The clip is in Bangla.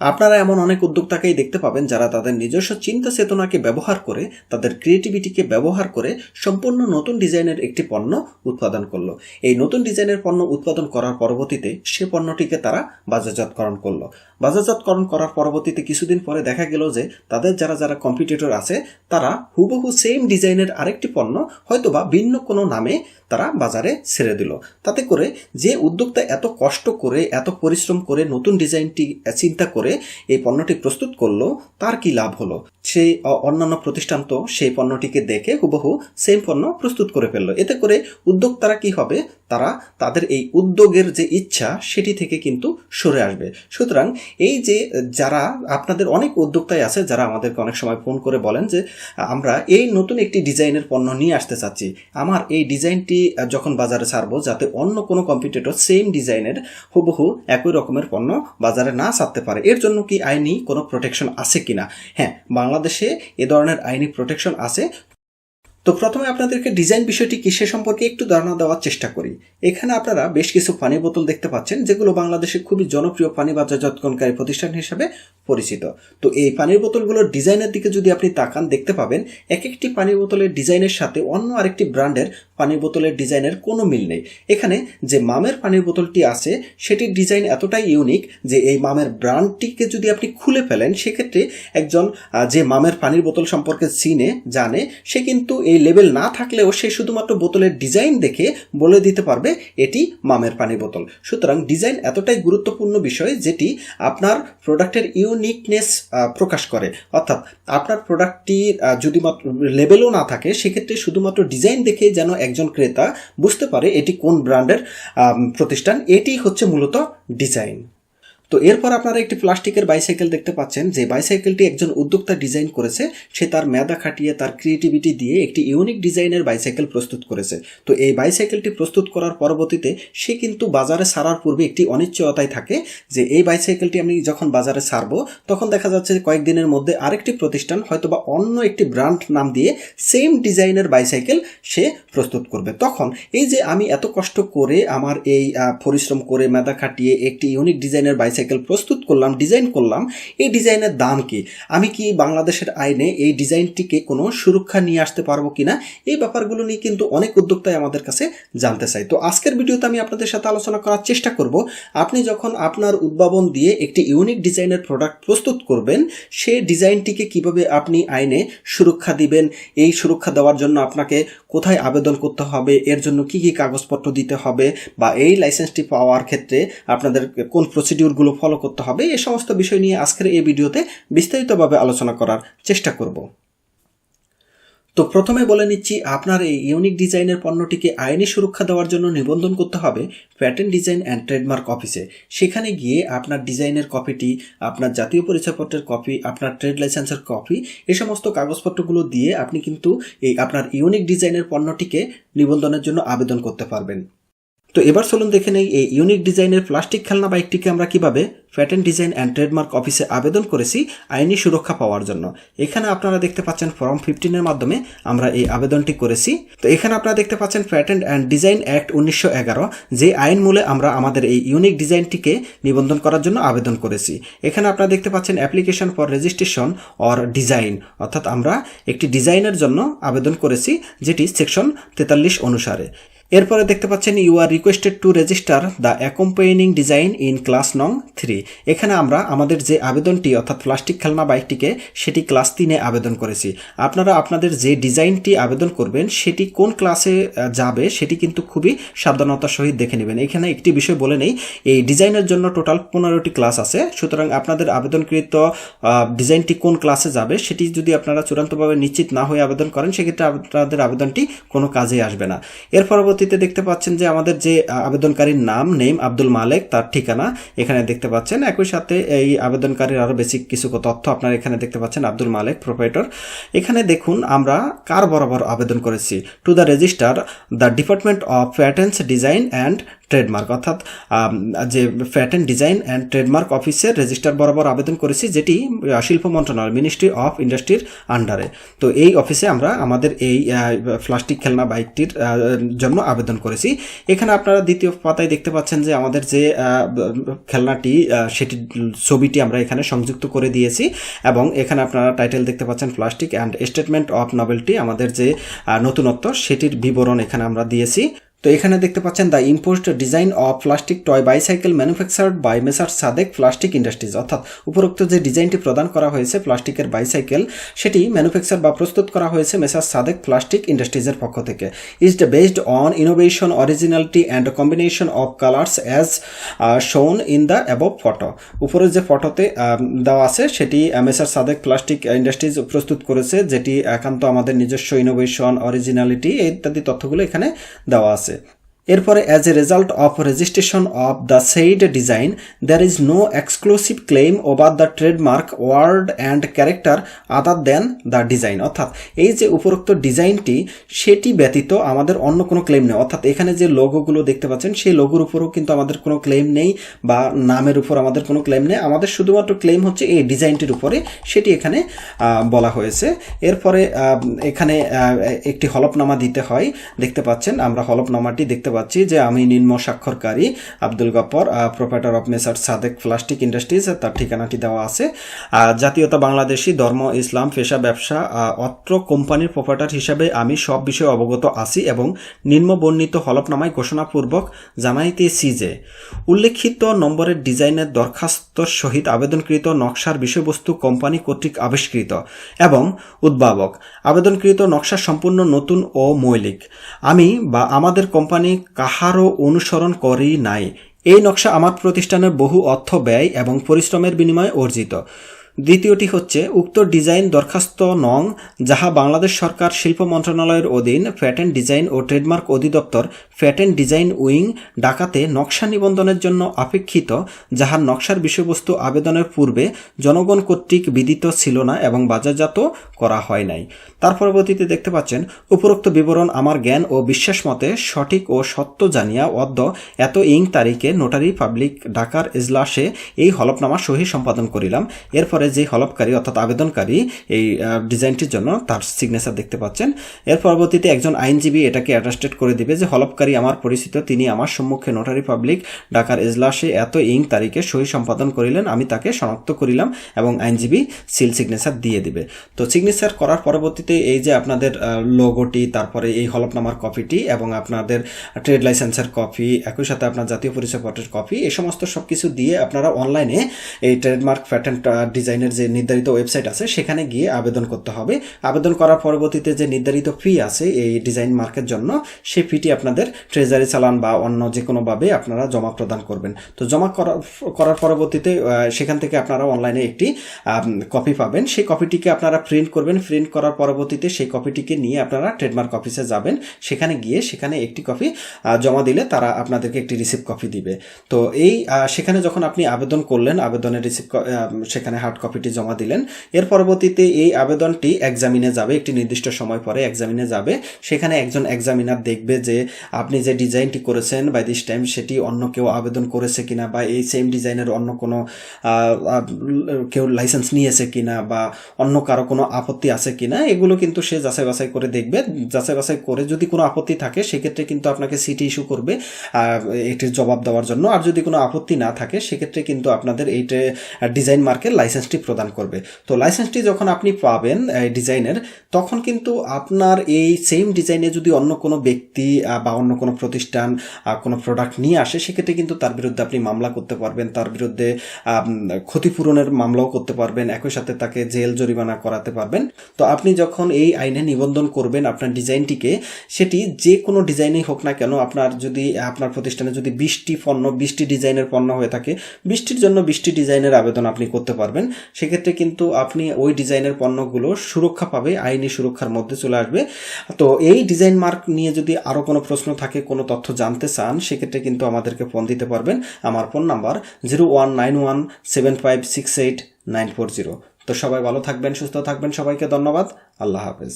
আপনারা এমন অনেক উদ্যোক্তাকেই দেখতে পাবেন যারা তাদের নিজস্ব চিন্তা চেতনাকে ব্যবহার করে, তাদের ক্রিয়েটিভিটিকে ব্যবহার করে সম্পূর্ণ নতুন ডিজাইনের একটি পণ্য উৎপাদন করলো। এই নতুন ডিজাইনের পণ্য উৎপাদন করার পরবর্তীতে সে পণ্যটিকে তারা বাজারজাতকরণ করলো। বাজারজাতকরণ করার পরবর্তীতে কিছুদিন পরে দেখা গেল যে তাদের যারা কম্পিটিটর আছে তারা হুবহু সেম ডিজাইনের আরেকটি পণ্য হয়তোবা ভিন্ন কোনো নামে তারা বাজারে ছেড়ে দিল। তাতে করে যে উদ্যোক্তা এত কষ্ট করে, এত পরিশ্রম করে নতুন ডিজাইনটি চিন্তা করে এই পণ্যটি প্রস্তুত করলো, তার কি লাভ হলো? সেই অন্যান্য প্রতিষ্ঠান তো সেই পণ্যটিকে দেখে হুবহু সেম পণ্য প্রস্তুত করে ফেললো। এতে করে উদ্যোক্তারা কি হবে, তারা তাদের এই উদ্যোগের যে ইচ্ছা সেটি থেকে কিন্তু সরে আসবে। সুতরাং এই যে যারা আপনাদের অনেক উদ্যোক্তাই আছে যারা আমাদেরকে অনেক সময় ফোন করে বলেন যে আমরা এই নতুন একটি ডিজাইনের পণ্য নিয়ে আসতে চাচ্ছি, আমার এই ডিজাইনটি যখন বাজারে ছাড়বো যাতে অন্য কোনো কম্পিটিটর সেম ডিজাইনের হুবহু একই রকমের পণ্য বাজারে না ছাড়তে পারে, এর জন্য কি আইনি কোনো প্রোটেকশন আছে কিনা? হ্যাঁ, বাংলাদেশে এ ধরনের আইনি প্রোটেকশন আছে। তো প্রথমে আপনাদেরকে ডিজাইন বিষয়টি কি সে সম্পর্কে একটু ধারণা দেওয়ার চেষ্টা করি। এখানে আপনারা বেশ কিছু পানির বোতল দেখতে পাচ্ছেন যেগুলো বাংলাদেশে খুবই জনপ্রিয় পানি বাজারজাতকরণকারী প্রতিষ্ঠান হিসেবে পরিচিত। তো এই পানির বোতলগুলোর ডিজাইনের দিকে যদি আপনি তাকান, দেখতে পাবেন এক একটি পানির বোতলের ডিজাইনের সাথে অন্য আরেকটি ব্র্যান্ডের পানির বোতলের ডিজাইনের কোনো মিল নেই। এখানে যে মামের পানির বোতলটি আছে সেটির ডিজাইন এতটাই ইউনিক যে এই মামের ব্র্যান্ডটিকে যদি আপনি খুলে ফেলেন, সেক্ষেত্রে একজন যে মামের পানির বোতল সম্পর্কে চিনে জানে সে কিন্তু এই লেবেল না থাকলেও সে শুধুমাত্র বোতলের ডিজাইন দেখে বলে দিতে পারবে এটি মামের পানির বোতল। সুতরাং ডিজাইন এতটাই গুরুত্বপূর্ণ বিষয় যেটি আপনার প্রোডাক্টের ইউনিকনেস প্রকাশ করে। অর্থাৎ আপনার প্রোডাক্টটির যদি মাত্র লেবেলও না থাকে, সেক্ষেত্রে শুধুমাত্র ডিজাইন দেখে যেন একজন ক্রেতা বুঝতে পারে এটি কোন ব্র্যান্ডের প্রতিষ্ঠান, এটি হচ্ছে মূলত ডিজাইন। তো এরপর আপনারা একটি প্লাস্টিকের বাইসাইকেল দেখতে পাচ্ছেন, যে বাইসাইকেলটি একজন উদ্যোক্তা ডিজাইন করেছে। সে তার মেধা খাটিয়ে, তার ক্রিয়েটিভিটি দিয়ে একটি ইউনিক ডিজাইনের বাইসাইকেল প্রস্তুত করেছে। তো এই বাইসাইকেলটি প্রস্তুত করার পরবর্তীতে সে কিন্তু বাজারে ছাড়ার পূর্বে একটি অনিশ্চয়তায় থাকে যে এই বাইসাইকেলটি আমি যখন বাজারে ছাড়বো তখন দেখা যাচ্ছে যে কয়েকদিনের মধ্যে আরেকটি প্রতিষ্ঠান হয়তোবা অন্য একটি ব্র্যান্ড নাম দিয়ে সেম ডিজাইনের বাইসাইকেল সে প্রস্তুত করবে। তখন এই যে আমি এত কষ্ট করে আমার এই পরিশ্রম করে মেধা খাটিয়ে একটি ইউনিক ডিজাইনের বাইসাইকেল প্রস্তুত করলাম, ডিজাইন করলাম, এই ডিজাইনের দাম কি? আমি কি বাংলাদেশের আইনে এই ডিজাইনটিকে কোনো সুরক্ষা নিয়ে আসতে পারবো কিনা? এই ব্যাপারগুলো নিয়ে কিন্তু অনেক উদ্যোক্তাই আমাদের কাছে জানতে চাই। তো আজকের ভিডিওতে আমি আপনাদের সাথে আলোচনা করার চেষ্টা করব, আপনি যখন আপনার উদ্ভাবন দিয়ে একটি ইউনিক ডিজাইনের প্রোডাক্ট প্রস্তুত করবেন, সেই ডিজাইনটিকে কিভাবে আপনি আইনে সুরক্ষা দিবেন, এই সুরক্ষা দেওয়ার জন্য আপনাকে কোথায় আবেদন করতে হবে, এর জন্য কি কি কাগজপত্র দিতে হবে, বা এই লাইসেন্সটি পাওয়ার ক্ষেত্রে আপনাদের কোন প্রসিডিউরগুলো ফলো করতে হবে, এই সমস্ত বিষয় নিয়ে আজকের এই ভিডিওতে বিস্তারিতভাবে আলোচনা করার চেষ্টা করব। তো প্রথমে বলে নিচ্ছি, আপনার এই ইউনিক ডিজাইনের পণ্যটিকে আইনি সুরক্ষা দেওয়ার জন্য নিবন্ধন করতে হবে প্যাটেন্ট ডিজাইন অ্যান্ড ট্রেডমার্ক অফিসে। সেখানে গিয়ে আপনার ডিজাইনের কপিটি, আপনার জাতীয় পরিচয়পত্রের কপি, আপনার ট্রেড লাইসেন্সের কপি, এই সমস্ত কাগজপত্রগুলো দিয়ে আপনি কিন্তু এই আপনার ইউনিক ডিজাইনের পণ্যটিকে নিবন্ধনের জন্য আবেদন করতে পারবেন। তো এবার চলুন দেখে নেই এই ইউনিক ডিজাইনের প্লাস্টিক খেলনা বাইকটিকে আমরা কিভাবে প্যাটেন্ট ডিজাইন অ্যান্ড ট্রেডমার্ক অফিসে আবেদন করেছি আইনি সুরক্ষা পাওয়ার জন্য। এখানে আপনারা দেখতে পাচ্ছেন ফর্ম 15 মাধ্যমে আমরা এই আবেদনটি করেছি। তো এখানে আপনারা দেখতে পাচ্ছেন প্যাটেন্ট অ্যান্ড ডিজাইন অ্যাক্ট 1911, যে আইন মূলে আমরা আমাদের এই ইউনিক ডিজাইনটিকে নিবন্ধন করার জন্য আবেদন করেছি। এখানে আপনারা দেখতে পাচ্ছেন application for registration or design, অর্থাৎ আমরা একটি ডিজাইনের জন্য আবেদন করেছি যেটি সেকশন 43 অনুসারে। এরপরে দেখতে পাচ্ছেন you are requested to register the accompanying design in class নং 3। এখানে আমরা আমাদের যে আবেদনটি অর্থাৎ প্লাস্টিক খেলনা বাইকটিকে সেটি ক্লাস 3-এ আবেদন করেছি। আপনারা আপনাদের যে ডিজাইনটি আবেদন করবেন সেটি কোন ক্লাসে যাবে সেটি কিন্তু খুবই সাবধানতার সহিত দেখে নেবেন। এখানে একটি বিষয় বলে নেই, এই ডিজাইনের জন্য টোটাল 15টি ক্লাস আছে। সুতরাং আপনাদের আবেদনকৃত ডিজাইনটি কোন ক্লাসে যাবে সেটি যদি আপনারা চূড়ান্তভাবে নিশ্চিত না হয়ে আবেদন করেন, সেক্ষেত্রে আপনাদের আবেদনটি কোনো কাজে আসবে না। এর পরবর্তীতে দেখতে পাচ্ছেন যে আমাদের যে আবেদনকারীর নাম, নেম আব্দুল মালেক, তার ঠিকানা এখানে দেখতে পাচ্ছেন। একই সাথে এই আবেদনকারীর আরো বেসিক কিছু তথ্য আপনারা এখানে দেখতে পাচ্ছেন। আব্দুল মালেক প্রোপ্রাইটর। এখানে দেখুন আমরা কার বরাবর আবেদন করেছি, to the registrar the department of patents design and trademark, অর্থাৎ যে প্যাটেন্ট ডিজাইন অ্যান্ড ট্রেডমার্ক অফিসের রেজিস্টার বরাবর আবেদন করেছি, যেটি শিল্প মন্ত্রণালয়, মিনিস্ট্রি অফ ইন্ডাস্ট্রির আন্ডারে। তো এই অফিসে আমরা আমাদের এই প্লাস্টিক খেলনা বাইকটির জন্য আবেদন করেছি। এখানে আপনারা দ্বিতীয় পাতায় দেখতে পাচ্ছেন যে আমাদের যে খেলনাটি সেটির ছবিটি আমরা এখানে সংযুক্ত করে দিয়েছি, এবং এখানে আপনারা টাইটেল দেখতে পাচ্ছেন প্লাস্টিক অ্যান্ড স্টেটমেন্ট অফ নভেলটি, আমাদের যে নতুনত্ব সেটির বিবরণ এখানে আমরা দিয়েছি। তো এখানে দেখতে পাচ্ছেন the imposed design of plastic toy bicycle manufactured by Messrs Sadek plastic industries, অর্থাৎ উপরোক্ত যে ডিজাইনটি প্রদান করা হয়েছে প্লাস্টিকের বাইসাইকেল, সেটি ম্যানুফ্যাকচার বা প্রস্তুত করা হয়েছে মেসার সাদেক প্লাস্টিক ইন্ডাস্ট্রিজের পক্ষ থেকে। Is based on innovation, originality and combination of colours as শোন ইন দ্য অ্যাবভ ফটো। উপরের যে ফটোতে দেওয়া আছে সেটি মেসার সাদেক প্লাস্টিক ইন্ডাস্ট্রিজ প্রস্তুত করেছে, যেটি একান্ত আমাদের নিজস্ব ইনোভেশন, অরিজিনালিটি ইত্যাদি তথ্যগুলো এখানে দেওয়া আছে। এরপরে as a result of registration of the said design there is no exclusive claim over the trademark word and character other than the design, অর্থাৎ এই যে উপরোক্ত ডিজাইনটি সেটি ব্যতীত আমাদের অন্য কোনো ক্লেম নেই। অর্থাৎ এখানে যে লোগোগুলো দেখতে পাচ্ছেন সেই লোগোর উপরও কিন্তু আমাদের কোনো ক্লেম নেই, বা নামের উপর আমাদের কোনো ক্লেম নেই। আমাদের শুধুমাত্র ক্লেম হচ্ছে এই ডিজাইনটির উপরে, সেটি এখানে বলা হয়েছে। এরপরে এখানে একটি হলফনামা দিতে হয়, দেখতে পাচ্ছেন আমরা হলফনামাটি দেখতে পাচ্ছি যে আমি নিম্ন স্বাক্ষরকারী Abdul Gafar, proprietor of messrs Sadek plastic industries, তার ঠিকানাটি দেওয়া আছে। জাতীয়তা বাংলাদেশি, ধর্ম ইসলাম, পেশা ব্যবসা। অত্র কোম্পানির প্রোপ্রাইটর হিসাবে আমি সব বিষয়ে অবগত আছি এবং নিম্ন বর্ণিত হলফনামায় ঘোষণাপূর্বক জানাইতেছি যে উল্লেখিত নম্বরের ডিজাইনের দরখাস্তর সহিত আবেদনকৃত নকশার বিষয়বস্তু কোম্পানি কর্তৃক আবিষ্কৃত এবং উদ্ভাবক। আবেদনকৃত নকশা সম্পূর্ণ নতুন ও মৌলিক। আমি বা আমাদের কোম্পানি কাহারও অনুসরণ করি নাই। এই নকশা আমার প্রতিষ্ঠানের বহু অর্থ ব্যয় এবং পরিশ্রমের বিনিময়ে অর্জিত। দ্বিতীয়টি হচ্ছে উক্ত ডিজাইন দরখাস্ত নং, যাহা বাংলাদেশ সরকার শিল্প মন্ত্রণালয়ের অধীন প্যাটেন্ট ডিজাইন ও ট্রেডমার্ক অধিদপ্তর প্যাটেন্ট ডিজাইন উইং ডাকাতে নকশা নিবন্ধনের জন্য আপেক্ষিত, যাহার নকশার বিষয়বস্তু আবেদনের পূর্বে জনগণ কর্তৃক বিদিত ছিল না এবং বাজারজাত করা হয় নাই। তার পরবর্তীতে দেখতে পাচ্ছেন উপরোক্ত বিবরণ আমার জ্ঞান ও বিশ্বাস মতে সঠিক ও সত্য জানিয়া অদ্য এত ইং তারিখে নোটারি পাবলিক ঢাকার এজলাসে এই হলফনামা সহি সম্পাদন করিলাম। এরপরে যে হলফকারী অর্থাৎ আবেদনকারী এই ডিজাইনটির জন্য তার সিগনেচার দেখতে পাচ্ছেন। এর পরবর্তীতে একজন আইনজীবী এটাকে অ্যাটাস্টেড করে দিবে যে হলফকারী আমার পরিচিত, তিনি আমার সম্মুখে নোটারি পাবলিক ঢাকার এজলাসে এত ইং তারিখে সহি সম্পাদন করিলেন, আমি তাকে শনাক্ত করিলাম, এবং আইনজীবী সিল সিগনেচার দিয়ে দিবে। তো সিগনেচার করার পরবর্তীতে এই যে আপনাদের লোগোটি, তারপরে এই হলফনামার কপিটি এবং আপনাদের ট্রেড লাইসেন্সের কপি, একই সাথে আপনার জাতীয় পরিচয়পত্রের কপি, এই সমস্ত সবকিছু দিয়ে আপনারা অনলাইনে এই ট্রেডমার্ক প্যাটেন্ট ডিজাইনের যে নির্ধারিত ওয়েবসাইট আছে সেখানে গিয়ে আবেদন করতে হবে। আবেদন করার পরবর্তীতে যে নির্ধারিত ফি আছে এই ডিজাইন মার্কের জন্য, সেই ফিটি আপনাদের ট্রেজারি চালান বা অন্য যে কোনোভাবে আপনারা জমা প্রদান করবেন। তো জমা করার পরবর্তীতে সেখান থেকে আপনারা অনলাইনে একটি কপি পাবেন। সেই কপিটিকে আপনারা প্রিন্ট করবেন। প্রিন্ট করার পরবর্তীতে সেই কপিটিকে নিয়ে আপনারা ট্রেডমার্ক অফিসে যাবেন। সেখানে গিয়ে সেখানে একটি কপি জমা দিলে তারা আপনাদেরকে একটি রিসিপ্ট কপি দিবে। তো এই সেখানে যখন আপনি আবেদন করলেন, আবেদনের রিসিপ্ট সেখানে হার্ড কপিটি জমা দিলেন। এর পরবর্তীতে এই আবেদনটি এক্সামিনে যাবে, একটি নির্দিষ্ট সময় পরে এক্সামিনে যাবে। সেখানে একজন এক্সামিনার দেখবে যে আপনি যে ডিজাইনটি করেছেন বাই দিস টাইম সেটি অন্য কেউ আবেদন করেছে কিনা, বা এই সেম ডিজাইনের অন্য কোনো কেউ লাইসেন্স নিয়েছে কিনা, বা অন্য কারো কোনো আপত্তি আছে কিনা, এগুলো কিন্তু সে যাচাই বাছাই করে দেখবে। যাচাই বাছাই করে যদি কোনো আপত্তি থাকে সেক্ষেত্রে কিন্তু আপনাকে সিটি ইস্যু করবে এটির জবাব দেওয়ার জন্য। আর যদি কোনো আপত্তি না থাকে সেক্ষেত্রে কিন্তু আপনাদের এই ডিজাইন মার্কের লাইসেন্সটি প্রদান করবে। তো লাইসেন্সটি যখন আপনি পাবেন ডিজাইনের, তখন কিন্তু আপনার এই সেম ডিজাইনে যদি অন্য কোনো ব্যক্তি বা অন্য কোনো প্রতিষ্ঠান কোনো প্রোডাক্ট নিয়ে আসে, সেক্ষেত্রে কিন্তু তার বিরুদ্ধে আপনি মামলা করতে পারবেন, তার বিরুদ্ধে ক্ষতিপূরণের মামলাও করতে পারবেন, একই সাথে তাকে জেল জরিমানা করাতে পারবেন। তো আপনি যখন এই আইনে নিবন্ধন করবেন আপনার ডিজাইনটিকে, সেটি যে কোনো ডিজাইনই হোক না কেন, আপনার যদি আপনার প্রতিষ্ঠানে যদি 20টি ডিজাইনের পণ্য হয়ে থাকে, 20টির জন্য 20টি ডিজাইনের আবেদন আপনি করতে পারবেন। সেক্ষেত্রে কিন্তু আপনি ওই ডিজাইনের পণ্যগুলো সুরক্ষা পাবে, আইনি সুরক্ষার মধ্যে চলে আসবে। তো এই ডিজাইন মার্ক নিয়ে যদি আরও কোনো প্রশ্ন থাকে, কোনো তথ্য জানতে চান, সেক্ষেত্রে কিন্তু আমাদেরকে ফোন দিতে পারবেন। আমার ফোন নাম্বার 01917568 940। তো সবাই ভালো থাকবেন, সুস্থ থাকবেন। সবাইকে ধন্যবাদ। আল্লাহ হাফেজ।